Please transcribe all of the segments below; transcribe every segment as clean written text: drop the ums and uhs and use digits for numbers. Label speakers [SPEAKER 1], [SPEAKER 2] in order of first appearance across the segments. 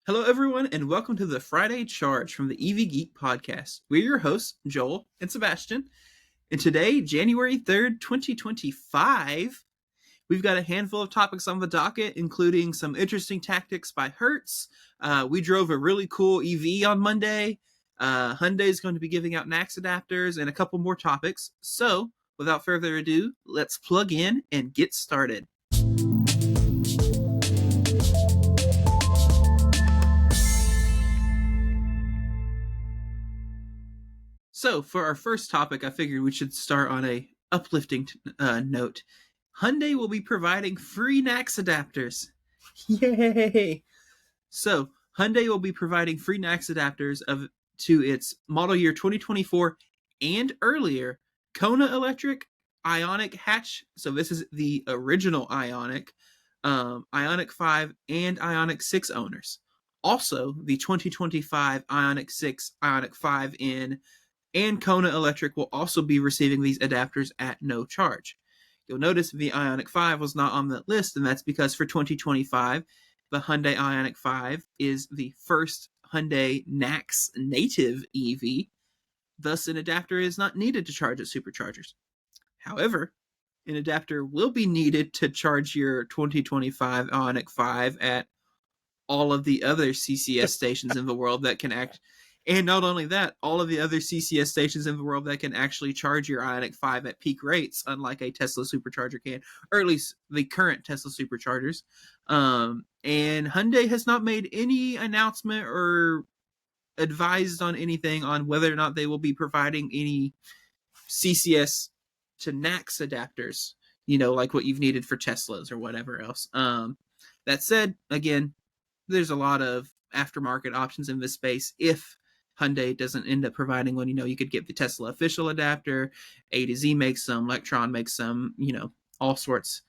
[SPEAKER 1] Hello, everyone, and welcome to the Friday Charge from the EV Geek Podcast. We're your hosts, Joel and Sebastian. And today, January 3rd, 2025, we've got a handful of topics on the docket, including some interesting tactics by Hertz. We drove a really cool EV on Monday. Hyundai is going to be giving out NACS adapters and a couple more topics. So, without further ado, let's plug in and get started. So, for our first topic, I figured we should start on a uplifting note. Hyundai will be providing free NACS adapters. Yay! So, Hyundai will be providing free NACS adapters to its model year 2024 and earlier Kona Electric, Ioniq hatch. So this is the original Ioniq, Ioniq 5 and Ioniq 6 owners. Also, the 2025 Ioniq 6, Ioniq 5N, and Kona Electric will also be receiving these adapters at no charge. You'll notice the Ioniq 5 was not on that list, and that's because for 2025, the Hyundai Ioniq 5 is the first Hyundai NACS native EV. Thus, an adapter is not needed to charge its superchargers. However, an adapter will be needed to charge your 2025 Ioniq 5 at all of the other CCS stations in the world that can act. And not only that, all of the other CCS stations in the world that can actually charge your Ioniq 5 at peak rates, unlike a Tesla supercharger can, or at least the current Tesla superchargers. And Hyundai has not made any announcement or advised on anything on whether or not they will be providing any CCS to NACS adapters, like what you've needed for Teslas or whatever else. That said, again, there's a lot of aftermarket options in this space. If Hyundai doesn't end up providing one, you could get the Tesla official adapter. A to Z makes some, Electron makes some, all sorts.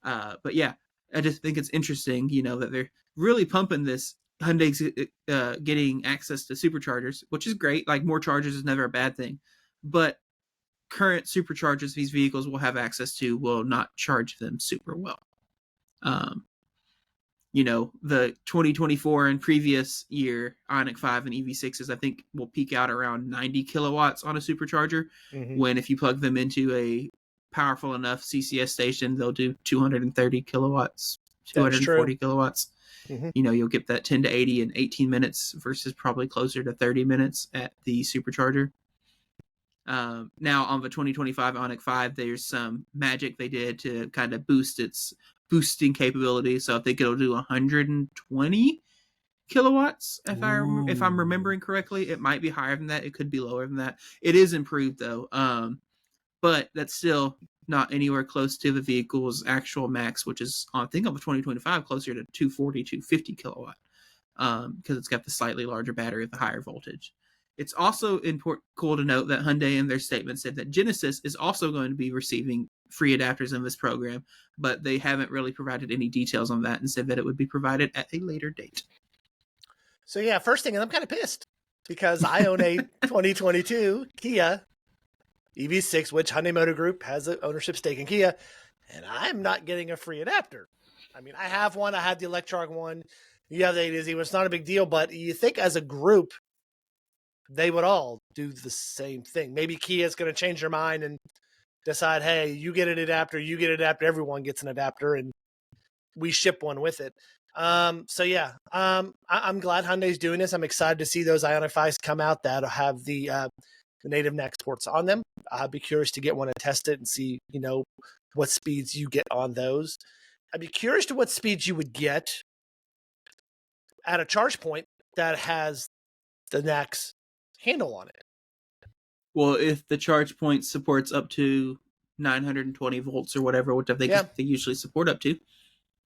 [SPEAKER 1] But yeah, I just think it's interesting, that they're really pumping this. Hyundai's getting access to superchargers, which is great. Like, more chargers is never a bad thing. But current superchargers these vehicles will have access to will not charge them super well. The 2024 and previous year Ioniq 5 and EV6s, I think, will peak out around 90 kilowatts on a supercharger. When if you plug them into a powerful enough CCS station, they'll do 230 kilowatts, 240 kilowatts. You'll get that 10 to 80 in 18 minutes versus probably closer to 30 minutes at the supercharger. Now, on the 2025 Ioniq 5, there's some magic they did to kind of boost its boosting capability. So I think it'll do 120 kilowatts, if I'm remembering correctly. It might be higher than that. It could be lower than that. It is improved, though. But that's still not anywhere close to the vehicle's actual max, which is, I think, on the 2025, closer to 240, 250 kilowatt, because it's got the slightly larger battery with the higher voltage. It's also cool to note that Hyundai in their statement said that Genesis is also going to be receiving free adapters in this program, but they haven't really provided any details on that and said that it would be provided at a later date.
[SPEAKER 2] So yeah, first thing, I'm kind of pissed because I own a 2022 Kia EV6, which Hyundai Motor Group has an ownership stake in Kia, and I'm not getting a free adapter. I mean, I have one. I have the electronic one. You have the A to Z. It's not a big deal, but you think as a group, they would all do the same thing. Maybe Kia is going to change their mind and decide, hey, you get an adapter, you get an adapter, everyone gets an adapter, and we ship one with it. So yeah, I'm glad Hyundai's doing this. I'm excited to see those Ioniq 5s come out that have the native NACS ports on them. I'd be curious to get one and test it and see, what speeds you get on those. I'd be curious to what speeds you would get at a charge point that has the NACS handle on it.
[SPEAKER 1] Well, if the charge point supports up to 920 volts or whatever, which I think they usually support up to,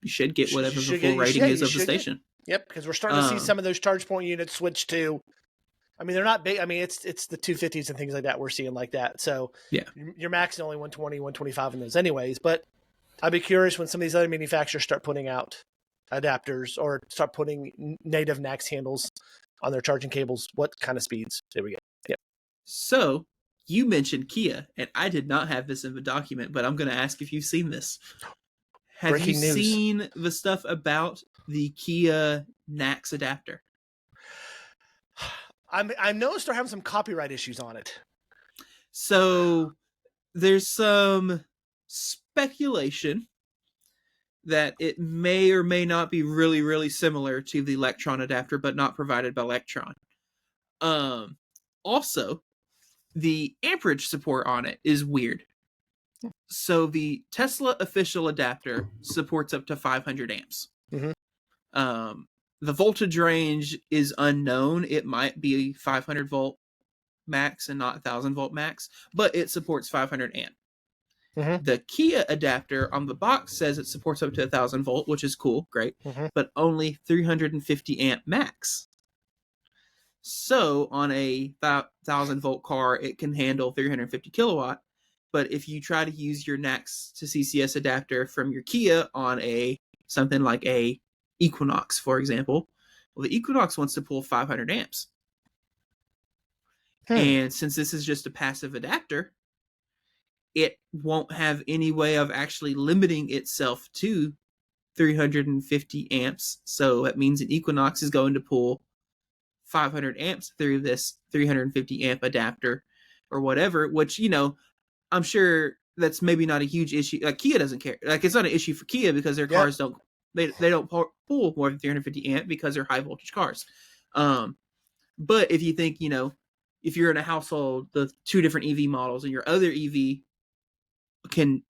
[SPEAKER 1] you should get whatever the full rating is of the station.
[SPEAKER 2] Yep, because we're starting to see some of those charge point units switch to, I mean, they're not big. I mean, it's the 250s and things like that we're seeing like that. So
[SPEAKER 1] yeah,
[SPEAKER 2] your max is only 120, 125 in those anyways. But I'd be curious when some of these other manufacturers start putting out adapters or start putting native NACS handles on their charging cables, what kind of speeds do we get? Yep.
[SPEAKER 1] So you mentioned Kia, and I did not have this in the document, but I'm going to ask if you've seen this. Have you seen the stuff about the Kia NACS adapter.
[SPEAKER 2] I noticed they're having some copyright issues on it.
[SPEAKER 1] So there's some speculation that it may or may not be really, really similar to the Electron adapter, but not provided by Electron. Also, the amperage support on it is weird. So the Tesla official adapter supports up to 500 amps.
[SPEAKER 2] Mm-hmm.
[SPEAKER 1] The voltage range is unknown. It might be 500 volt max and not 1000 volt max, but it supports 500 amp.
[SPEAKER 2] Mm-hmm.
[SPEAKER 1] The Kia adapter on the box says it supports up to 1000 volt, which is cool, great, but only 350 amp max. So on a 1000 volt car, it can handle 350 kilowatt. But if you try to use your NACS to CCS adapter from your Kia on something like a Equinox, for example, well, the Equinox wants to pull 500 amps. And since this is just a passive adapter, it won't have any way of actually limiting itself to 350 amps. So that means an Equinox is going to pull 500 amps through this 350 amp adapter or whatever, which, I'm sure that's maybe not a huge issue. Like, Kia doesn't care. Like, it's not an issue for Kia because their cars don't pull more than 350 amp because they're high voltage cars. But if you think, if you're in a household, the two different EV models and your other EV can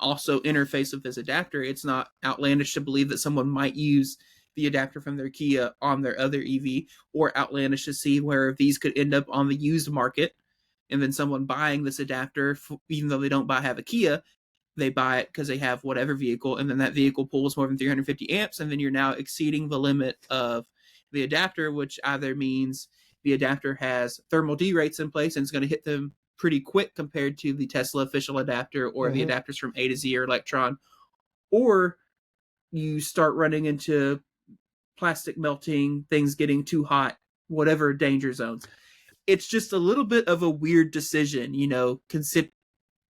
[SPEAKER 1] also interface with this adapter, it's not outlandish to believe that someone might use the adapter from their Kia on their other EV, or outlandish to see where these could end up on the used market, and then someone buying this adapter, even though they don't have a Kia, they buy it because they have whatever vehicle, and then that vehicle pulls more than 350 amps, and then you're now exceeding the limit of the adapter, which either means the adapter has thermal derates in place and it's going to hit them pretty quick compared to the Tesla official adapter or the adapters from A to Z or Electron, or you start running into plastic melting, things getting too hot, whatever danger zones. It's just a little bit of a weird decision,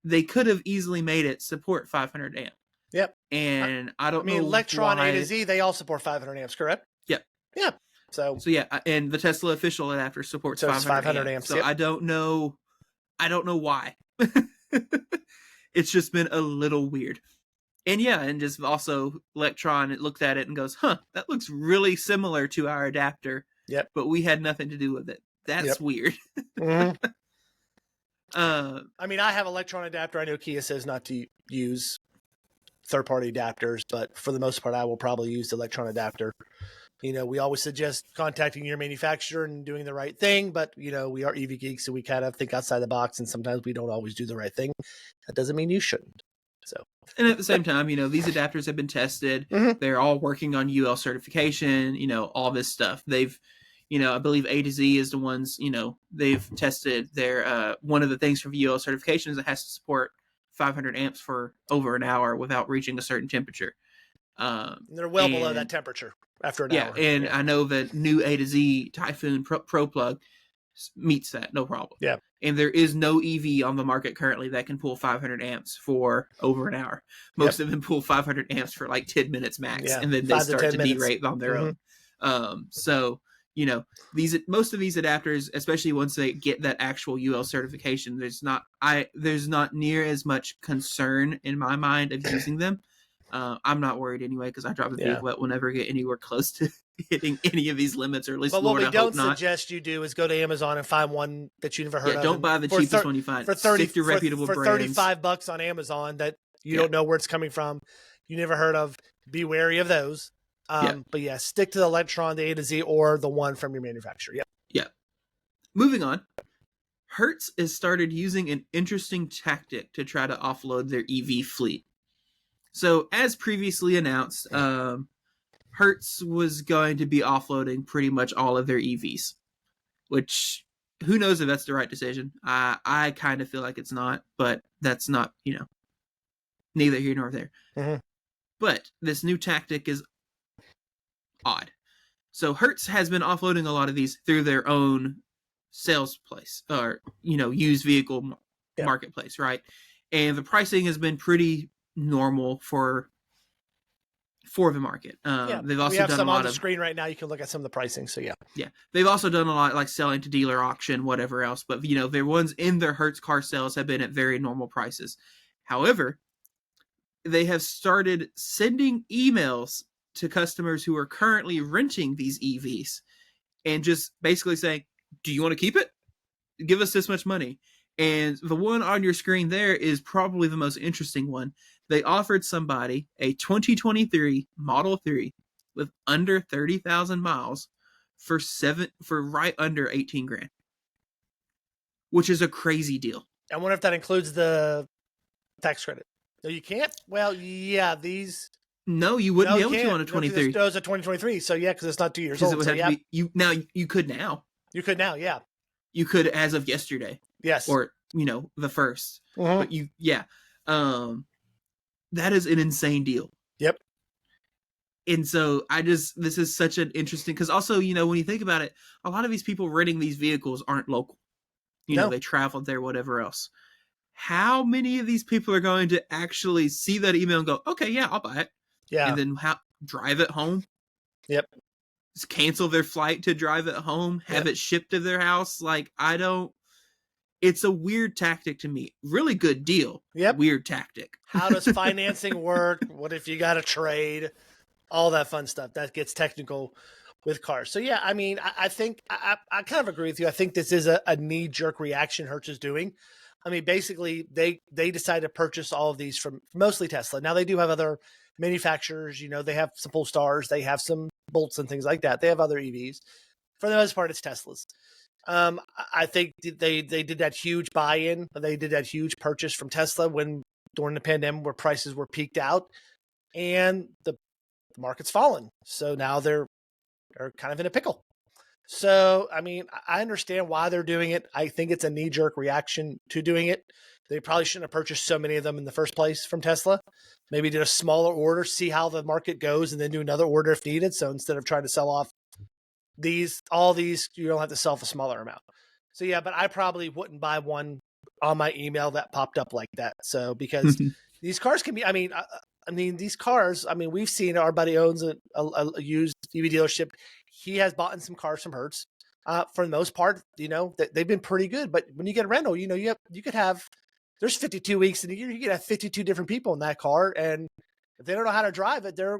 [SPEAKER 1] they could have easily made it support 500 amp.
[SPEAKER 2] Yep.
[SPEAKER 1] And I don't know
[SPEAKER 2] Electron
[SPEAKER 1] why.
[SPEAKER 2] A to Z, they all support 500 amps, correct?
[SPEAKER 1] Yep.
[SPEAKER 2] Yeah. So
[SPEAKER 1] yeah, and the Tesla official adapter supports 500 amps. So I don't know why. It's just been a little weird. And and just also Electron, it looked at it and goes, that looks really similar to our adapter.
[SPEAKER 2] Yep.
[SPEAKER 1] But we had nothing to do with it. That's weird.
[SPEAKER 2] I have Electron adapter. I know Kia says not to use third-party adapters, but for the most part, I will probably use the Electron adapter. We always suggest contacting your manufacturer and doing the right thing, but, we are EV geeks, so we kind of think outside the box, and sometimes we don't always do the right thing. That doesn't mean you shouldn't. So,
[SPEAKER 1] and at the same time, these adapters have been tested. They're all working on UL certification, all this stuff. They've, I believe A to Z is the ones, they've tested their, one of the things for UL certification is it has to support 500 amps for over an hour without reaching a certain temperature.
[SPEAKER 2] They're well below that temperature after an hour.
[SPEAKER 1] And I know that new A to Z Typhoon Pro plug meets that, no problem.
[SPEAKER 2] Yeah.
[SPEAKER 1] And there is no EV on the market currently that can pull 500 amps for over an hour. Most of them pull 500 amps for like 10 minutes max, and then they start to derate on their own. So, most of these adapters, especially once they get that actual UL certification, there's not near as much concern in my mind of using them. I'm not worried anyway because I drive the vehicle that will never get anywhere close to hitting any of these limits, or at least
[SPEAKER 2] but
[SPEAKER 1] Lord,
[SPEAKER 2] what we don't
[SPEAKER 1] suggest
[SPEAKER 2] you do is go to Amazon and find one that you never heard of.
[SPEAKER 1] Don't buy the cheapest one you find.
[SPEAKER 2] For
[SPEAKER 1] Stick to reputable brands.
[SPEAKER 2] $35 on Amazon that you don't know where it's coming from, you never heard of. Be wary of those. But stick to the Electron, the A to Z, or the one from your manufacturer.
[SPEAKER 1] Yeah. Moving on. Hertz has started using an interesting tactic to try to offload their EV fleet. So, as previously announced, Hertz was going to be offloading pretty much all of their EVs, which, who knows if that's the right decision. I kind of feel like it's not, but that's not, neither here nor there. But this new tactic is odd. So Hertz has been offloading a lot of these through their own sales place, or, used vehicle marketplace, right? And the pricing has been pretty normal for for the market.
[SPEAKER 2] Yeah,
[SPEAKER 1] They've
[SPEAKER 2] we
[SPEAKER 1] also
[SPEAKER 2] have
[SPEAKER 1] done a
[SPEAKER 2] some on
[SPEAKER 1] lot
[SPEAKER 2] the
[SPEAKER 1] of
[SPEAKER 2] screen right now. You can look at some of the pricing. So yeah,
[SPEAKER 1] yeah. They've also done a lot like selling to dealer auction, whatever else. But their ones in their Hertz car sales have been at very normal prices. However, they have started sending emails to customers who are currently renting these EVs and just basically saying, "Do you want to keep it? Give us this much money." And the one on your screen there is probably the most interesting one. They offered somebody a 2023 Model 3 with under 30,000 miles for right under 18 grand, which is a crazy deal.
[SPEAKER 2] I wonder if that includes the tax credit. No, you can't. Well, yeah, these.
[SPEAKER 1] No, you wouldn't
[SPEAKER 2] No,
[SPEAKER 1] be
[SPEAKER 2] you
[SPEAKER 1] able to
[SPEAKER 2] can't.
[SPEAKER 1] on a
[SPEAKER 2] No, 'cause
[SPEAKER 1] 23
[SPEAKER 2] Those are 2023. So yeah, because it's not 2 years
[SPEAKER 1] because it
[SPEAKER 2] old.
[SPEAKER 1] would
[SPEAKER 2] So
[SPEAKER 1] have
[SPEAKER 2] yeah,
[SPEAKER 1] to be you now. You could now.
[SPEAKER 2] you could now. Yeah.
[SPEAKER 1] You could as of yesterday,
[SPEAKER 2] Yes.
[SPEAKER 1] or the first.
[SPEAKER 2] Mhm.
[SPEAKER 1] But that is an insane deal.
[SPEAKER 2] Yep.
[SPEAKER 1] And so this is such an interesting, because also, when you think about it, a lot of these people renting these vehicles aren't local.
[SPEAKER 2] No.
[SPEAKER 1] They traveled there, whatever else. How many of these people are going to actually see that email and go, okay, yeah, I'll buy it.
[SPEAKER 2] Yeah.
[SPEAKER 1] And then drive it home?
[SPEAKER 2] Yep.
[SPEAKER 1] Just cancel their flight to drive it home, have it shipped to their house. Like, it's a weird tactic to me. Really good deal.
[SPEAKER 2] Yep.
[SPEAKER 1] Weird tactic.
[SPEAKER 2] How does financing work? What if you got to trade? All that fun stuff that gets technical with cars. So yeah, I mean, I think I kind of agree with you. I think this is a knee-jerk reaction Hertz is doing. I mean, basically, they decided to purchase all of these from mostly Tesla. Now they do have other manufacturers. They have some Polestars, they have some Bolts and things like that. They have other EVs. For the most part, it's Teslas. I think they did that huge buy-in. They did that huge purchase from Tesla during the pandemic where prices were peaked out, and the market's fallen. So now they're kind of in a pickle. So, I mean, I understand why they're doing it. I think it's a knee-jerk reaction to doing it. They probably shouldn't have purchased so many of them in the first place from Tesla. Maybe did a smaller order, see how the market goes, and then do another order if needed. So instead of trying to sell off all these, you don't have to sell for a smaller amount. So yeah, but I probably wouldn't buy one on my email that popped up like that. So because these cars can be, I mean, these cars, we've seen, our buddy owns a used EV dealership. He has bought in some cars from Hertz. For the most part, they've been pretty good. But when you get a rental, you could have, there's 52 weeks in a year. You could have 52 different people in that car. And if they don't know how to drive it, they're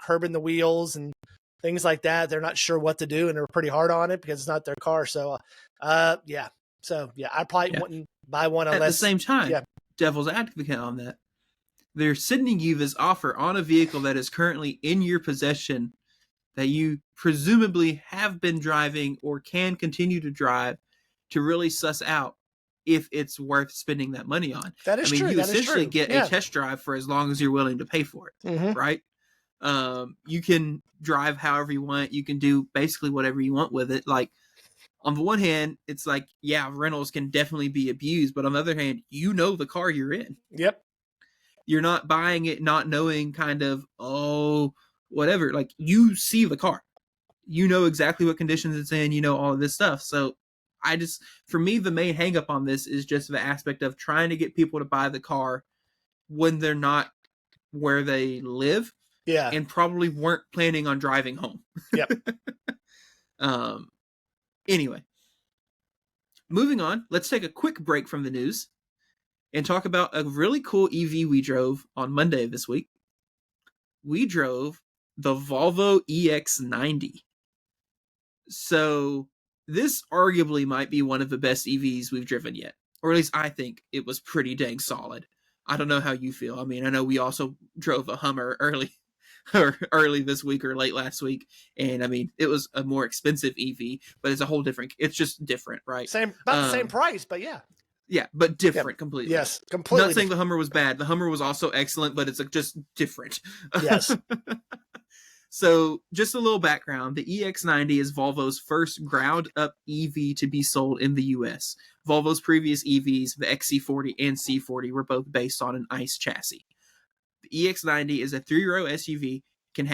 [SPEAKER 2] curbing the wheels and things like that. They're not sure what to do, and they're pretty hard on it because it's not their car. So, yeah. So yeah, I probably wouldn't buy one unless.
[SPEAKER 1] At the same time, devil's advocate on that. They're sending you this offer on a vehicle that is currently in your possession that you presumably have been driving or can continue to drive to really suss out if it's worth spending that money on.
[SPEAKER 2] That is true.
[SPEAKER 1] You essentially get a test drive for as long as you're willing to pay for it, right? You can drive however you want. You can do basically whatever you want with it. Like, on the one hand, it's like, yeah, rentals can definitely be abused, but on the other hand, the car you're in.
[SPEAKER 2] Yep.
[SPEAKER 1] You're not buying it not knowing kind of, whatever. Like, you see the car. You know exactly what conditions it's in, all of this stuff. So for me, the main hang up on this is just the aspect of trying to get people to buy the car when they're not where they live.
[SPEAKER 2] Yeah.
[SPEAKER 1] And probably weren't planning on driving home.
[SPEAKER 2] Yep.
[SPEAKER 1] Anyway, moving on, let's take a quick break from the news and talk about a really cool EV we drove on Monday this week. We drove the Volvo EX90. So this arguably might be one of the best EVs we've driven yet. Or at least I think it was pretty dang solid. I don't know how you feel. I mean, I know we also drove a Hummer early this week or late last week, and I mean, it was a more expensive EV, but it's just different, right?
[SPEAKER 2] About the same price, but
[SPEAKER 1] yeah, but different completely.
[SPEAKER 2] Yes, completely.
[SPEAKER 1] Not saying the Hummer was bad. The Hummer was also excellent, but it's just different.
[SPEAKER 2] Yes.
[SPEAKER 1] So, just a little background. The EX90 is Volvo's first ground-up EV to be sold in the US. Volvo's previous EVs, the XC40 and C40, were both based on an ICE chassis. The EX90 is a 3-row SUV, can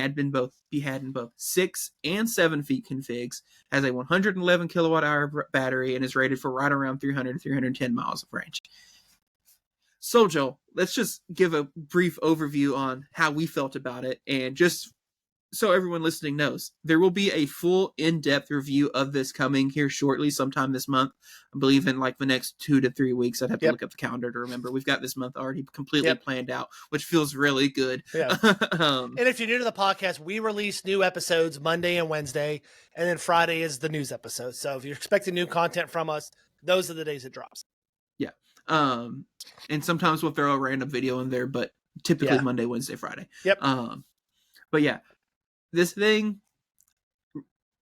[SPEAKER 1] be had in both 6 and 7 feet configs, has a 111 kilowatt hour battery, and is rated for right around 300 to 310 miles of range. So, Joel, let's just give a brief overview on how we felt about it, and just so everyone listening knows, there will be a full in-depth review of this coming here shortly, sometime this month. I believe in like the next 2 to 3 weeks. I'd have to look up the calendar to remember. We've got this month already completely planned out, which feels really good.
[SPEAKER 2] Yeah. And if you're new to the podcast, we release new episodes Monday and Wednesday, and then Friday is the news episode. So if you're expecting new content from us, those are the days it drops.
[SPEAKER 1] Yeah. And sometimes we'll throw a random video in there, but typically Monday, Wednesday, Friday.
[SPEAKER 2] Yep.
[SPEAKER 1] But yeah. This thing,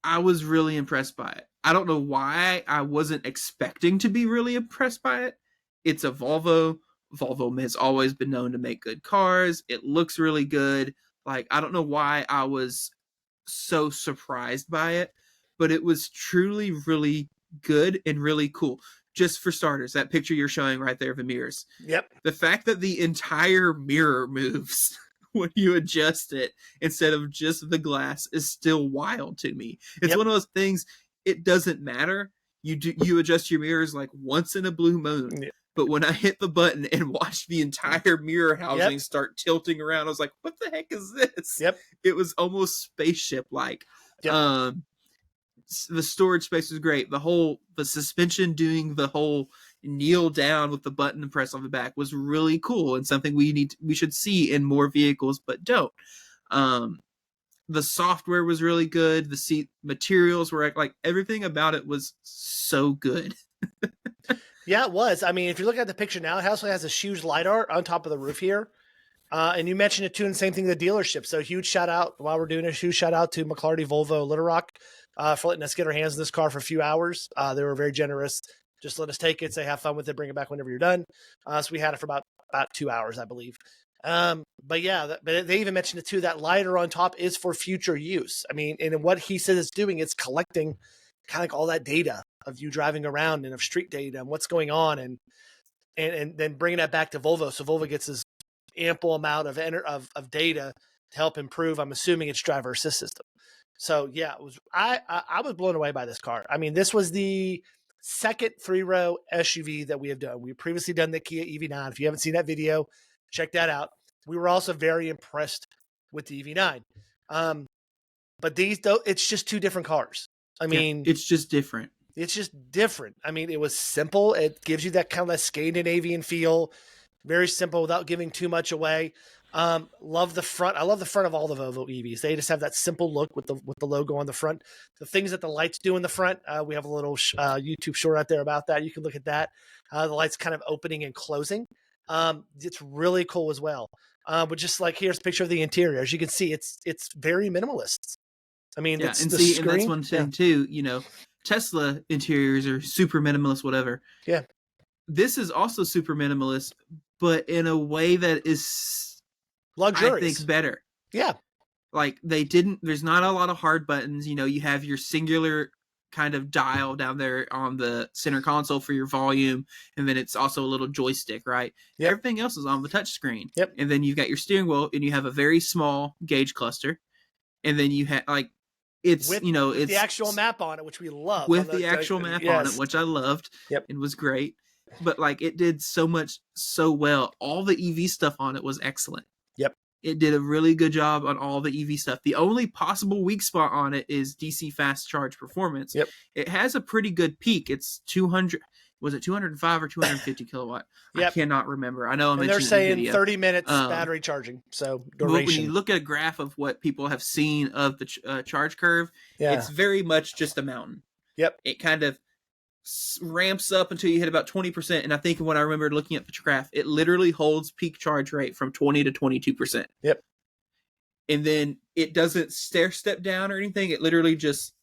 [SPEAKER 1] I was really impressed by it. I don't know why I wasn't expecting to be really impressed by it. It's a Volvo. Volvo has always been known to make good cars. It looks really good. Like, I don't know why I was so surprised by it, but it was truly really good and really cool. Just for starters, that picture you're showing right there of the mirrors.
[SPEAKER 2] Yep.
[SPEAKER 1] The fact that the entire mirror moves when you adjust it instead of just the glass is still wild to me. It's one of those things, it doesn't matter. You adjust your mirrors like once in a blue moon. Yep. But when I hit the button and watched the entire mirror housing start tilting around, I was like, what the heck is this?
[SPEAKER 2] Yep.
[SPEAKER 1] It was almost spaceship-like. Yep. The storage space was great. The suspension doing the whole kneel down with the button and press on the back was really cool, and something we should see in more vehicles, but don't. The software was really good. The seat materials were like everything about it was so good.
[SPEAKER 2] Yeah, it was. I mean, if you look at the picture now, it also has a huge LiDAR on top of the roof here. And you mentioned it too, and same thing, the dealership. So huge shout out while we're doing a huge shout out to McClarty Volvo Little Rock for letting us get our hands on this car for a few hours. They were very generous. Just let us take it, say have fun with it, bring it back whenever you're done. So we had it for about 2 hours, I believe. But yeah, but they even mentioned it too, that LiDAR on top is for future use. I mean, and what he says it's doing, it's collecting kind of like all that data of you driving around and of street data and what's going on, and then bringing that back to Volvo. So Volvo gets this ample amount of data to help improve, I'm assuming, its driver assist system. So yeah, it was, I was blown away by this car. I mean, this was the second 3-row SUV that we have done. We've previously done the Kia EV9. If you haven't seen that video, check that out. We were also very impressed with the EV9. But these, though, it's just two different cars. I mean,
[SPEAKER 1] it's just different.
[SPEAKER 2] It's just different. I mean, it was simple. It gives you that kind of that Scandinavian feel. Very simple without giving too much away. Love the front. I love the front of all the Volvo EVs. They just have that simple look with the logo on the front. The things that the lights do in the front, we have a little YouTube short out there about that. You can look at that. The lights kind of opening and closing. It's really cool as well. But just like here's a picture of the interior. As you can see, it's very minimalist. I mean,
[SPEAKER 1] and and that's one thing too. You know, Tesla interiors are super minimalist, whatever.
[SPEAKER 2] Yeah.
[SPEAKER 1] This is also super minimalist, but in a way that is
[SPEAKER 2] luxurious.
[SPEAKER 1] I think better.
[SPEAKER 2] Yeah.
[SPEAKER 1] Like there's not a lot of hard buttons. You know, you have your singular kind of dial down there on the center console for your volume, and then it's also a little joystick, right?
[SPEAKER 2] Yep.
[SPEAKER 1] Everything else is on the touch screen.
[SPEAKER 2] Yep.
[SPEAKER 1] And then you've got your steering wheel, and you have a very small gauge cluster. And then you have like, it's,
[SPEAKER 2] with,
[SPEAKER 1] you know,
[SPEAKER 2] it's the actual map on it, which we love.
[SPEAKER 1] With the actual map on it, which I loved.
[SPEAKER 2] Yep.
[SPEAKER 1] It was great. But like, it did so much so well. All the EV stuff on it was excellent.
[SPEAKER 2] Yep.
[SPEAKER 1] It did a really good job on all the EV stuff. The only possible weak spot on it is DC fast charge performance.
[SPEAKER 2] Yep.
[SPEAKER 1] It has a pretty good peak. It's 200. Was it 205 or 250 kilowatt?
[SPEAKER 2] Yep.
[SPEAKER 1] I cannot remember. I know I'm
[SPEAKER 2] they're saying 30 minutes battery charging. So duration.
[SPEAKER 1] When you look at a graph of what people have seen of the charge curve, it's very much just a mountain.
[SPEAKER 2] Yep.
[SPEAKER 1] It kind of ramps up until you hit about 20%. And I think when I remember looking at the graph, it literally holds peak charge rate from 20 to 22%.
[SPEAKER 2] Yep.
[SPEAKER 1] And then it doesn't stair step down or anything. It literally just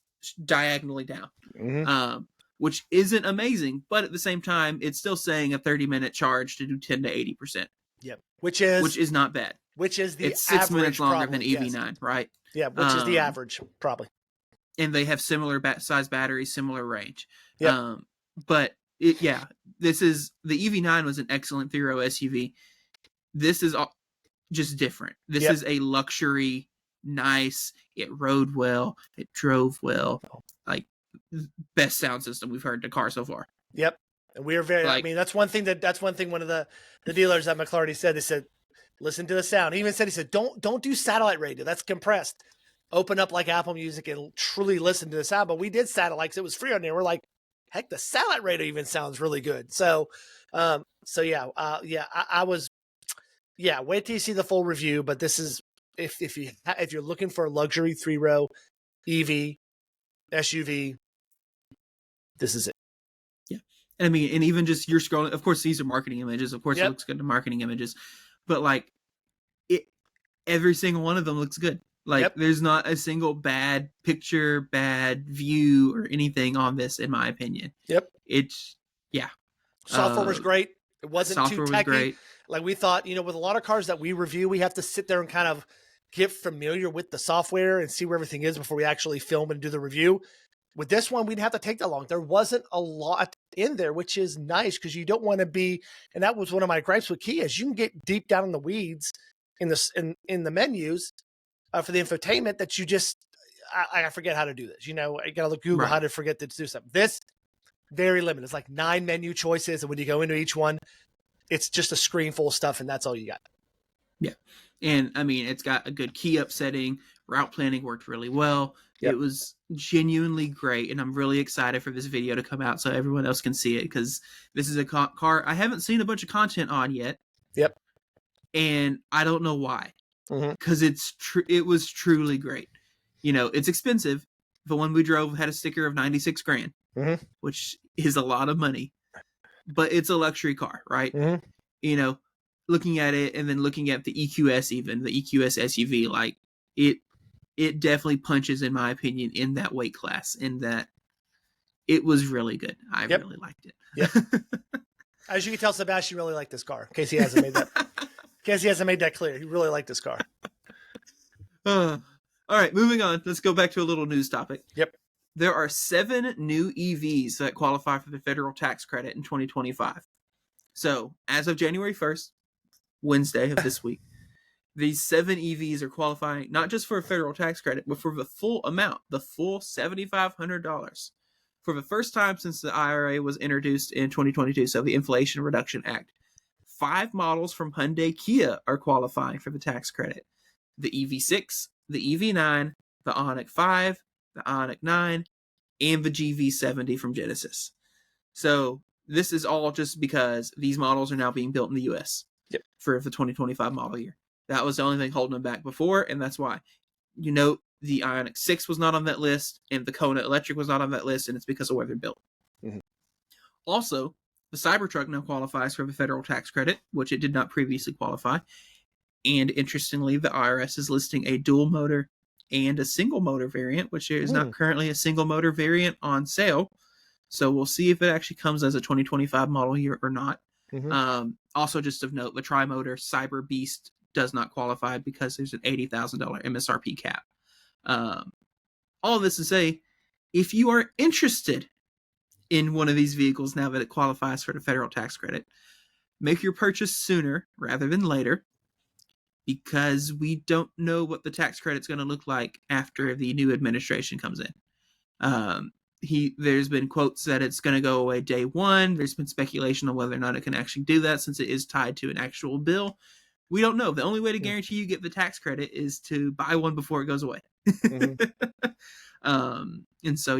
[SPEAKER 1] diagonally down.
[SPEAKER 2] Mm-hmm.
[SPEAKER 1] Which isn't amazing, but at the same time, it's still saying a 30-minute charge to do 10 to 80%.
[SPEAKER 2] Yep. Which is
[SPEAKER 1] not bad.
[SPEAKER 2] Which is the
[SPEAKER 1] it's 6 minutes longer
[SPEAKER 2] probably,
[SPEAKER 1] than EV9, right?
[SPEAKER 2] Yeah, which is the average, probably.
[SPEAKER 1] And they have similar size batteries, similar range.
[SPEAKER 2] Yep.
[SPEAKER 1] But this is the EV9 was an excellent 3-row SUV. This is just different. This is a luxury, nice. It rode well. It drove well. Like, best sound system we've heard in a car so far.
[SPEAKER 2] Yep. And we are very, I mean, that's one thing one of the dealers at McClarty said. They said, listen to the sound. He even said, don't do satellite radio. That's compressed. Open up like Apple Music and truly listen to the sound. But we did satellite because it was free on there. We're like, heck, the satellite radio even sounds really good. So, I was, wait till you see the full review. But this is, if you're looking for a luxury 3-row EV SUV, this is it.
[SPEAKER 1] Yeah. And I mean, and even just you're scrolling, of course, these are marketing images. Of course, It looks good to marketing images, but like every single one of them looks good. Like there's not a single bad picture, bad view or anything on this, in my opinion.
[SPEAKER 2] Yep.
[SPEAKER 1] It's,
[SPEAKER 2] software was great. It wasn't too techy.
[SPEAKER 1] Great.
[SPEAKER 2] Like we thought, with a lot of cars that we review, we have to sit there and kind of get familiar with the software and see where everything is before we actually film and do the review. With this one, we didn't have to take that long. There wasn't a lot in there, which is nice because you don't want to be, and that was one of my gripes with Kia, is you can get deep down in the weeds in the menus for the infotainment that you just, I forget how to do this. I got to look Google how to forget to do something. This, very limited. It's like 9 menu choices. And when you go into each one, it's just a screen full of stuff and that's all you got.
[SPEAKER 1] Yeah. And I mean, it's got a good key up setting. Route planning worked really well. Yep. It was genuinely great. And I'm really excited for this video to come out so everyone else can see it, because this is a car I haven't seen a bunch of content on yet.
[SPEAKER 2] Yep.
[SPEAKER 1] And I don't know why. Because it was truly great. It's expensive. The one we drove had a sticker of $96,000, which is a lot of money. But it's a luxury car, right? Looking at it and then looking at the EQS, even the EQS SUV, like it definitely punches, in my opinion, in that weight class. In that it was really good. I really liked it.
[SPEAKER 2] Yep. As you can tell, Sebastian really liked this car. In case he hasn't made that clear, he really liked this car.
[SPEAKER 1] All right, moving on. Let's go back to a little news topic.
[SPEAKER 2] Yep.
[SPEAKER 1] There are 7 new EVs that qualify for the federal tax credit in 2025. So, as of January 1st, Wednesday of this week, these 7 EVs are qualifying not just for a federal tax credit, but for the full amount, the full $7,500. For the first time since the IRA was introduced in 2022, so the Inflation Reduction Act. 5 models from Hyundai Kia are qualifying for the tax credit. The EV6, the EV9, the Ioniq 5, the Ioniq 9, and the GV70 from Genesis. So this is all just because these models are now being built in the U.S. For the 2025 model year. That was the only thing holding them back before, and that's why. The Ioniq 6 was not on that list, and the Kona Electric was not on that list, and it's because of where they're built. Also, the Cybertruck now qualifies for the federal tax credit, which it did not previously qualify. And interestingly, the IRS is listing a dual motor and a single motor variant, which is not currently a single motor variant on sale. So we'll see if it actually comes as a 2025 model year or not. Also, just of note, the tri-motor Cyber Beast does not qualify because there's an $80,000 MSRP cap. All this to say, if you are interested in one of these vehicles now that it qualifies for the federal tax credit, make your purchase sooner rather than later, because we don't know what the tax credit's going to look like after the new administration comes in. There's been quotes that it's going to go away day one. There's been speculation on whether or not it can actually do that, since it is tied to an actual bill. We don't know. The only way to guarantee you get the tax credit is to buy one before it goes away. And so,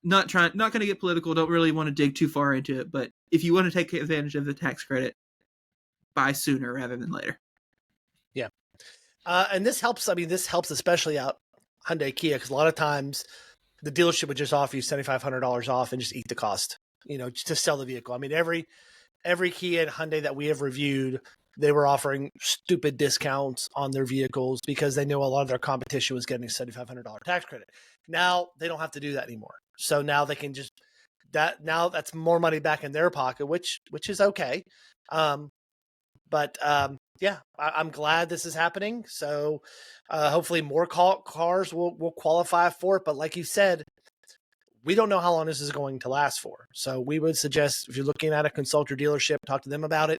[SPEAKER 1] not going to get political. Don't really want to dig too far into it. But if you want to take advantage of the tax credit, buy sooner rather than later.
[SPEAKER 2] Yeah. And this helps. I mean, this helps especially out Hyundai Kia, because a lot of times the dealership would just offer you $7,500 off and just eat the cost, to sell the vehicle. I mean, every Kia and Hyundai that we have reviewed, they were offering stupid discounts on their vehicles because they know a lot of their competition was getting a $7,500 tax credit. Now they don't have to do that anymore. So now they can just that's more money back in their pocket, which is okay. I'm glad this is happening. So hopefully more cars will qualify for it. But like you said, we don't know how long this is going to last for. So we would suggest, if you're looking at a consult your dealership, talk to them about it.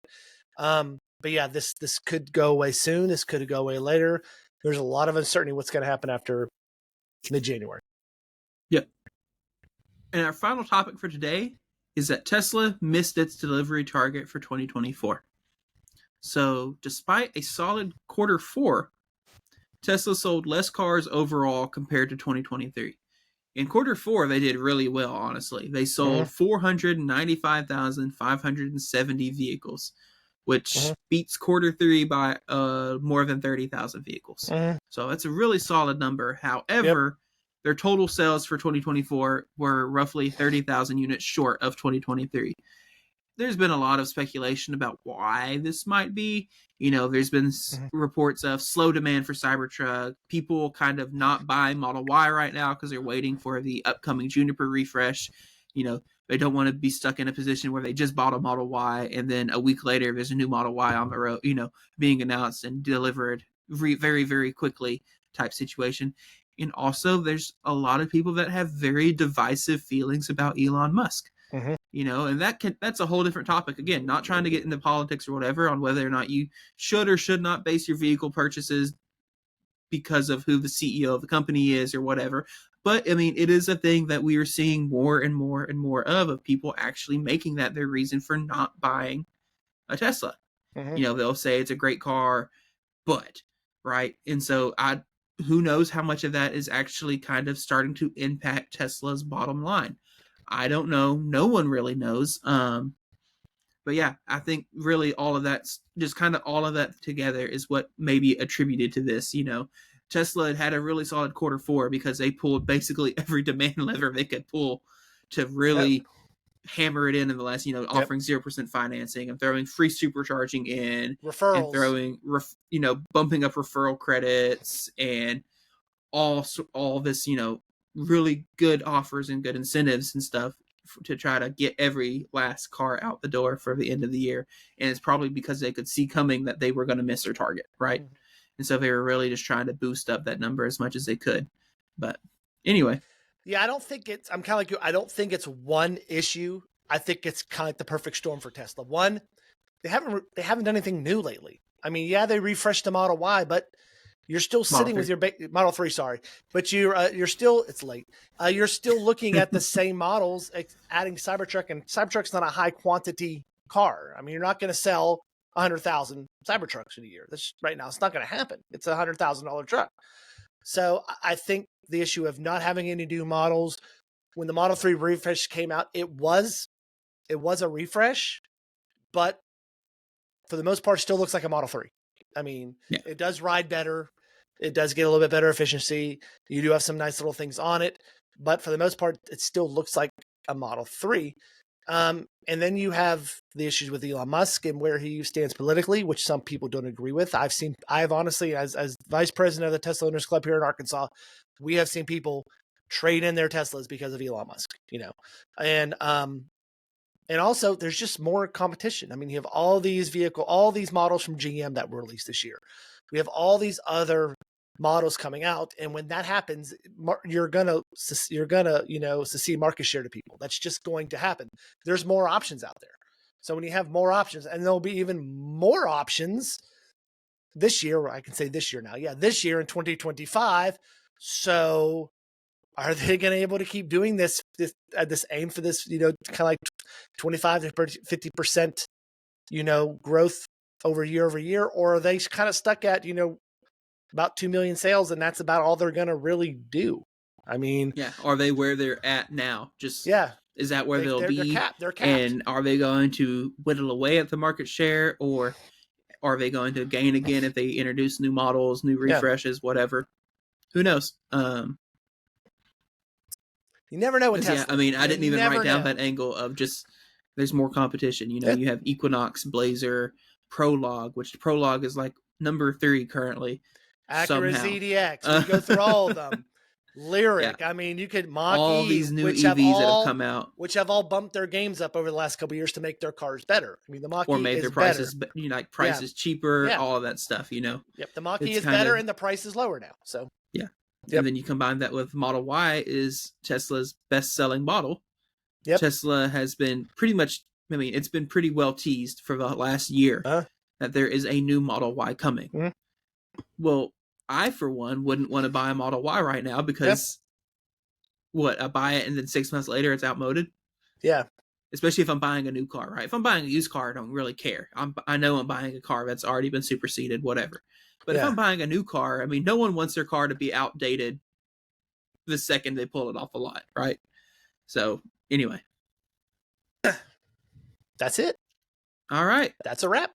[SPEAKER 2] But yeah, this could go away soon. This could go away later. There's a lot of uncertainty what's going to happen after mid-January.
[SPEAKER 1] Yep. And our final topic for today is that Tesla missed its delivery target for 2024. So despite a solid quarter four, Tesla sold less cars overall compared to 2023. In quarter four, they did really well, honestly. They sold 495,570 vehicles, which beats quarter three by more than 30,000 vehicles. So that's a really solid number. However, their total sales for 2024 were roughly 30,000 units short of 2023. There's been a lot of speculation about why this might be. There's been reports of slow demand for Cybertruck, people kind of not buying Model Y right now because they're waiting for the upcoming Juniper refresh. They don't want to be stuck in a position where they just bought a Model Y and then a week later there's a new Model Y on the road, being announced and delivered very, very quickly type situation. And also there's a lot of people that have very divisive feelings about Elon Musk. And that's a whole different topic. Again, not trying to get into politics or whatever on whether or not you should or should not base your vehicle purchases because of who the CEO of the company is or whatever. But it is a thing that we are seeing more and more and more of people actually making that their reason for not buying a Tesla. They'll say it's a great car, but right. And so who knows how much of that is actually kind of starting to impact Tesla's bottom line. I don't know. No one really knows. But yeah, I think really all of that together is what maybe attributed to this. Tesla had a really solid quarter four because they pulled basically every demand lever they could pull to really hammer it in the last, offering 0% financing and throwing free supercharging in,
[SPEAKER 2] referrals,
[SPEAKER 1] and throwing, bumping up referral credits and all this, really good offers and good incentives and stuff to try to get every last car out the door for the end of the year. And it's probably because they could see coming that they were going to miss their target, right? And so they were really just trying to boost up that number as much as they could. But anyway.
[SPEAKER 2] Yeah, I'm kind of like you. I don't think it's one issue. I think it's kind of like the perfect storm for Tesla. One, they haven't done anything new lately. They refreshed the Model Y, but you're still sitting with your Model 3, sorry. But you're still, it's late. You're still looking at the same models, adding Cybertruck, and Cybertruck's not a high quantity car. You're not going to sell 100,000 Cybertrucks in a year. Right now, it's not going to happen. It's a $100,000 truck. So I think the issue of not having any new models, when the Model 3 refresh came out, it was a refresh, but for the most part, still looks like a Model 3. It does ride better. It does get a little bit better efficiency. You do have some nice little things on it, but for the most part, it still looks like a Model 3. And then you have the issues with Elon Musk and where he stands politically, which some people don't agree with. I've honestly, as vice president of the Tesla Owners Club here in Arkansas, we have seen people trade in their Teslas because of Elon Musk, and also there's just more competition. You have all these models from GM that were released this year. We have all these other models coming out, and when that happens, you're gonna secede market share to people. That's just going to happen. There's more options out there. So when you have more options, and there'll be even more options this year, I can say this year now. Yeah, this year in 2025. So are they going to be able to keep doing this aim for this, kind of like 25 to 50%, growth over year, or are they kind of stuck at, about 2 million sales, and that's about all they're going to really do?
[SPEAKER 1] Are they where they're at now? Is that where they'll be?
[SPEAKER 2] They're capped.
[SPEAKER 1] And are they going to whittle away at the market share, or are they going to gain again if they introduce new models, new refreshes, whatever? Who knows?
[SPEAKER 2] You never know what Tesla.
[SPEAKER 1] I didn't even write down that angle of just there's more competition. You have Equinox, Blazer, Prologue, which Prologue is like number 3 currently.
[SPEAKER 2] Acura ZDX. We go through all of them. Lyric. You could Mach-E,
[SPEAKER 1] all these new EVs that have come out,
[SPEAKER 2] which have all bumped their games up over the last couple of years to make their cars better. The Mach-E
[SPEAKER 1] or made their prices, prices cheaper, all of that stuff.
[SPEAKER 2] Yep, the Mach-E is better, and the price is lower now. So
[SPEAKER 1] and then you combine that with Model Y is Tesla's best-selling model. Tesla has been pretty much, it's been pretty well teased for the last year that there is a new Model Y coming. Well, I, for one, wouldn't want to buy a Model Y right now because I buy it and then 6 months later it's outmoded.
[SPEAKER 2] Yeah.
[SPEAKER 1] especially if I'm buying a new car, right? If I'm buying a used car, I don't really care. I know I'm buying a car that's already been superseded, whatever. But if
[SPEAKER 2] Yeah.
[SPEAKER 1] I'm buying a new car, I mean, no one wants their car to be outdated the second they pull it off the lot, right? So anyway,
[SPEAKER 2] That's it.
[SPEAKER 1] all right.
[SPEAKER 2] That's a wrap.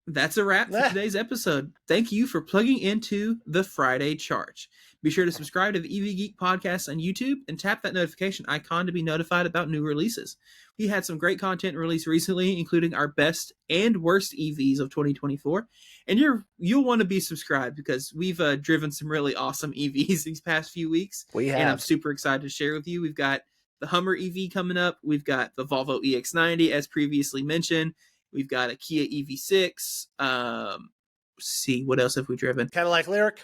[SPEAKER 1] That's a wrap for today's episode. Thank you for plugging into the Friday Charge. Be sure to subscribe to the EV Geek podcast on YouTube and tap that notification icon to be notified about new releases. We had some great content released recently, including our best and worst EVs of 2024. And you'll want to be subscribed because we've driven some really awesome EVs these past few weeks.
[SPEAKER 2] We have.
[SPEAKER 1] And I'm super excited to share with you. We've got the Hummer EV coming up. We've got the Volvo EX90, as previously mentioned. We've got a Kia EV6. Let's see, what else have we driven?
[SPEAKER 2] Cadillac Lyriq.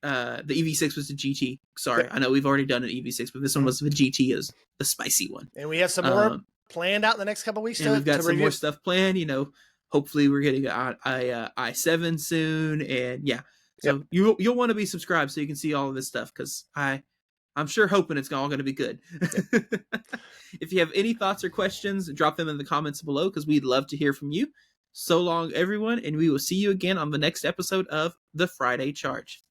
[SPEAKER 1] The EV6 was the GT. Sorry, I know we've already done an EV6, but this one was the GT, is the spicy one.
[SPEAKER 2] And we have some more planned out in the next couple of weeks.
[SPEAKER 1] And we've got some more stuff planned. Hopefully we're getting an i7 soon, and yeah. So you'll want to be subscribed so you can see all of this stuff, because I'm sure hoping it's all going to be good. If you have any thoughts or questions, drop them in the comments below, because we'd love to hear from you. So long, everyone, and we will see you again on the next episode of The Friday Charge.